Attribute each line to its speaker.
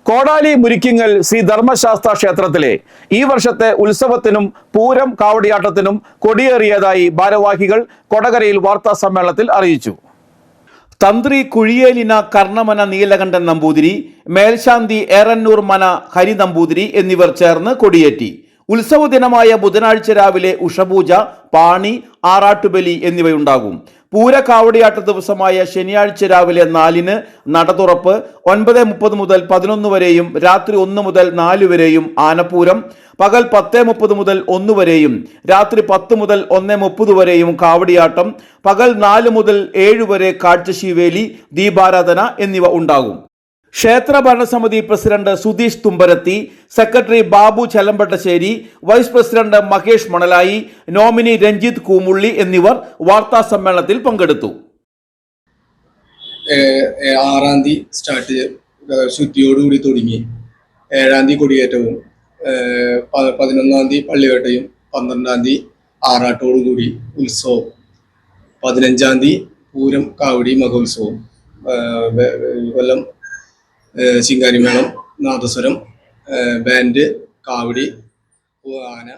Speaker 1: കോടാലി മുരിക്കിങ്ങൽ ശ്രീ ധർമ്മശാസ്ത്ര ക്ഷേത്രത്തിലെ ഈ വർഷത്തെ ഉത്സവത്തിനും പൂരം കാവടിയാട്ടത്തിനും കൊടിയേറിയതായി ഭാരവാഹികൾ കൊടകരയിൽ വാർത്താ സമ്മേളനത്തിൽ അറിയിച്ചു. തന്ത്രി കുഴിയേലിന കർണമന നീലകണ്ഠൻ നമ്പൂതിരി, മേൽശാന്തി ഏറന്നൂർ മന ഹരി നമ്പൂതിരി എന്നിവർ ചേർന്ന് കൊടിയേറ്റി. ഉത്സവ ദിനമായ ബുധനാഴ്ച രാവിലെ ഉഷപൂജ, പാണി, ആറാട്ടുബലി എന്നിവയുണ്ടാകും. പൂര കാവടിയാട്ട ദിവസമായ ശനിയാഴ്ച രാവിലെ 4-ന് നട തുറപ്പ്, 9:30 മുതൽ 11 വരെയും രാത്രി 1 മുതൽ 4 വരെയും ആനപ്പൂരം, പകൽ 10:30 മുതൽ 1 വരെയും രാത്രി 10 മുതൽ 1:30 വരെയും കാവടിയാട്ടം, പകൽ 4 മുതൽ 7 വരെ കാഴ്ചശീവേലി, ദീപാരാധന എന്നിവ ഉണ്ടാകും. ക്ഷേത്ര ഭരണസമിതി president Sudheesh Thumbarathi, secretary Babu Chalambattasseri, vice president Mahesh Manalayi, nominee Ranjith Koomulli എന്നിവർ വാർത്താ സമ്മേളനത്തിൽ പങ്കെടുത്തു.
Speaker 2: 6-ാം തീയതി സ്റ്റാർട്ട് ശുദ്ധിയോടുകൂടി തുടങ്ങി. 7-ാം തീയതി കൊടിയേറ്റവും, 11-ാം തീയതി പള്ളിവേട്ടയും, 12-ാം തീയതി ആറാട്ടോടുകൂടി ഉത്സവം, 15-ാം തീയതി പൂരം കാവടി മഹോത്സവം, കൊല്ലം ശിങ്കാരിമേളം, നാദസ്വരം, ബാൻഡ്, കാവടി, ആന